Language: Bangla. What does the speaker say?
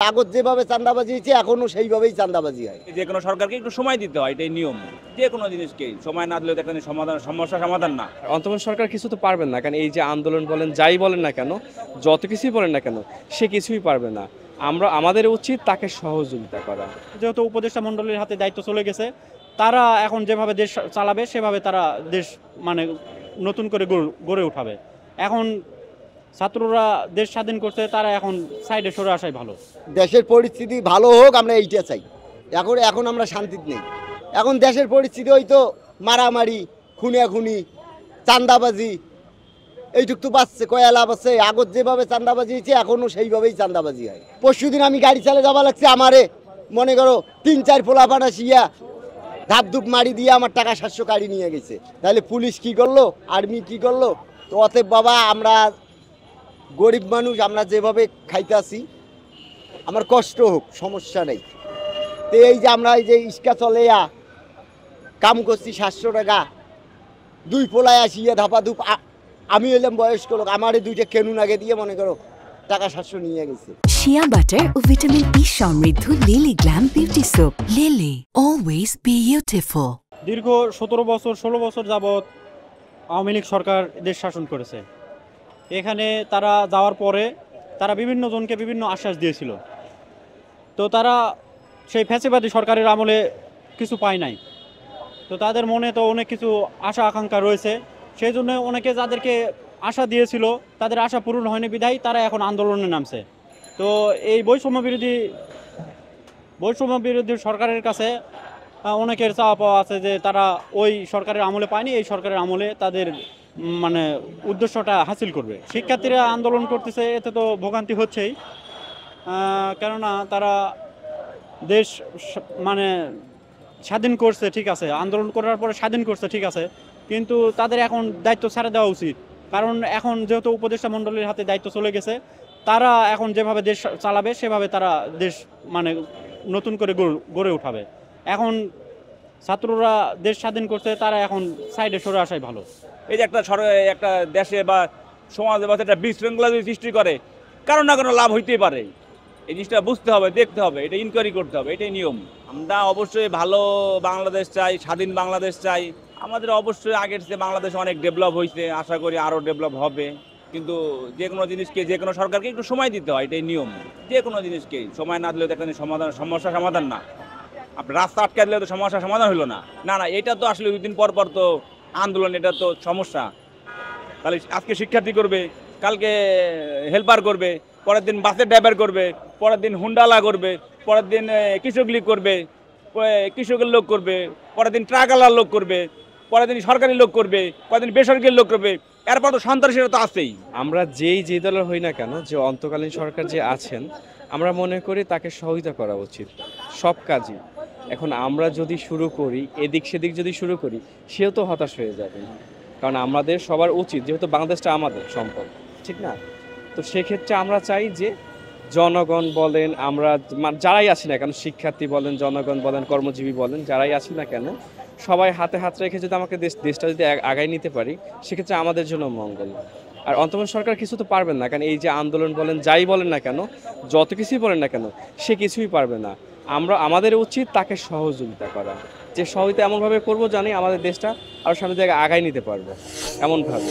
কাগজ যেভাবে চাঁদাবাজি হয়েছে এখনো সেইভাবেই চাঁদাবাজি হয়। যে কোনো সরকারকে একটু সময় দিতে হয়, এটাই নিয়ম। যে কোনো জিনিসকে সময় না দিলে দেখেন সমস্যা সমাধান না। অন্তর্বর্তী সরকার কিছু তো পারবেন না, কারণ এই যে আন্দোলন বলেন, যাই বলেন না কেন, যত কিছুই বলেন না কেন, সে কিছুই পারবে না। আমাদের উচিত তাকে সহযোগিতা করা। যেহেতু উপদেষ্টা মণ্ডলীর হাতে দায়িত্ব চলে গেছে, তারা এখন যেভাবে দেশ চালাবে সেভাবে তারা দেশ মানে নতুন করে গড়ে উঠাবে। এখন ছাত্ররা দেশ স্বাধীন করছে, তারা এখন সাইডে সরে আসাই ভালো। দেশের পরিস্থিতি ভালো হোক, আমরা এইটা চাই। এখন আমরা শান্তিতে নেই। এখন দেশের পরিস্থিতি হয়তো মারামারি, খুনাখুনি, চাঁদাবাজি, এইটুক তো পাচ্ছে কয়া লাভ আছে। আগত যেভাবে চাঁদাবাজি হয়েছে এখনো সেইভাবেই চাঁদাবাজি হয়। পরশুদিন আমি গাড়ি চালে যাওয়া লাগছে, আমারে মনে করো 3-4 পোলাপান আসিয়া ধাপধুপ মারি দিয়ে আমার টাকা 700 কাড়ি নিয়ে গেছে। তাহলে পুলিশ কি করলো, আর্মি কি করলো? তো অতএব বাবা, আমরা গরিব মানুষ, আমরা যেভাবে খাইতেছি, আমার কষ্ট হোক, সমস্যা নেই। তো এই যে আমরা এই যে ইস্কা চলে কাম করছি 700 টাকা, 2 পোলায় আসিয়া ধাপাধুপ, আমি এলাম বয়স্ক লোক, আমারে 2টা কেনুন আগে দিয়ে মনে করো টাকা 700 নিয়ে গেছে। শিয়া বাটার ও ভিটামিন ই সমৃদ্ধ lily glam beauty soap. Lily, always beautiful. দীর্ঘ 16 বছর যাবৎ আওয়ামী লীগ সরকার দেশ শাসন করেছে। এখানে তারা যাওয়ার পরে তারা বিভিন্ন জনকে বিভিন্ন আশ্বাস দিয়েছিল। তো তারা সেই ফ্যাসিবাদী সরকারের আমলে কিছু পায় নাই। তো তাদের মনে তো অনেক কিছু আশা আকাঙ্ক্ষা রয়েছে। সেই জন্য অনেকে যাদেরকে আশা দিয়েছিল তাদের আশা পূরণ হয়নি বিধায় তারা এখন আন্দোলনে নামছে। তো এই বৈষম্য বিরোধী সরকারের কাছে অনেকের চাওয়া পাওয়া আছে যে তারা ওই সরকারের আমলে পায়নি, এই সরকারের আমলে তাদের মানে উদ্দেশ্যটা হাসিল করবে। শিক্ষার্থীরা আন্দোলন করতেছে, এতে তো ভোগান্তি হচ্ছেই। কেননা তারা দেশ মানে স্বাধীন করছে, ঠিক আছে, আন্দোলন করার পরে স্বাধীন করছে, ঠিক আছে, কিন্তু তাদের এখন দায়িত্ব ছেড়ে দেওয়া উচিত। কারণ এখন যেহেতু উপদেষ্টা মণ্ডলীর হাতে দায়িত্ব চলে গেছে, তারা এখন যেভাবে দেশ চালাবে সেভাবে তারা দেশ মানে নতুন করে গড়ে উঠাবে। এখন ছাত্ররা দেশ স্বাধীন করছে, তারা এখন সাইডে সরে আসাই ভালো। এই যে একটা দেশে বা সমাজে বা একটা বিশৃঙ্খলা যদি সৃষ্টি করে, কারণ না কোনো লাভ হইতেই পারে। এই জিনিসটা বুঝতে হবে, দেখতে হবে, এটা ইনকোয়ারি করতে হবে, এটাই নিয়ম। আমরা অবশ্যই ভালো বাংলাদেশ চাই, স্বাধীন বাংলাদেশ চাই। আমাদের অবশ্যই আগের চেয়ে বাংলাদেশ অনেক ডেভেলপ হয়েছে, আশা করি আরও ডেভেলপ হবে। কিন্তু যে কোনো জিনিসকে, যে কোনো সরকারকে একটু সময় দিতে হয়, এটাই নিয়ম। যে কোনো জিনিসকে সময় না দিলে দেখেন সমস্যা সমাধান না। আপনার রাস্তা আটকে দিলে তো সমস্যার সমাধান হলো না। এটা তো আসলে 2 দিন পর তো আন্দোলন, এটা তো সমস্যা। তাহলে আজকে শিক্ষার্থী করবে, কালকে হেল্পার করবে, পরের দিন বাসের ড্রাইভার করবে, পরের দিন হুন্ডালা করবে, পরের দিন কৃষক লীগ করবে, কৃষকের লোক করবে, পরের দিন ট্রাকওয়ালার লোক করবে, পরের দিন সরকারি লোক করবে, পরের দিন বেসরকারি লোক করবে। এরপর তো সন্ত্রাসীরা তো আছেই। আমরা যে দলের হই না কেন, যে অন্তকালীন সরকার যে আছেন, আমরা মনে করি তাকে সহযোগিতা করা উচিত সব কাজই। এখন আমরা যদি শুরু করি, এদিক সেদিক যদি শুরু করি, সেও তো হতাশ হয়ে যাবে। কারণ আমাদের সবার উচিত, যেহেতু বাংলাদেশটা আমাদের সম্পদ, ঠিক না? তো সেক্ষেত্রে আমরা চাই যে জনগণ বলেন, আমরা যারাই আছি না কেন, শিক্ষার্থী বলেন, জনগণ বলেন, কর্মজীবী বলেন, যারাই আছি না কেন, সবাই হাতে হাত রেখে যদি আমাকে দেশটা যদি আগায় নিতে পারি, সেক্ষেত্রে আমাদের জন্য মঙ্গল। আর অন্তর্বর্তী সরকার কিছু তো পারবেন না, কারণ এই যে আন্দোলন বলেন, যাই বলেন না কেন, যত কিছুই বলেন না কেন, সে কিছুই পারবে না। আমাদের উচিত তাকে সহযোগিতা করা। যে সহযোগিতা এমনভাবে করবো জানি আমাদের দেশটা আরও সামনের জায়গায় আগায় নিতে পারবো, এমনভাবে।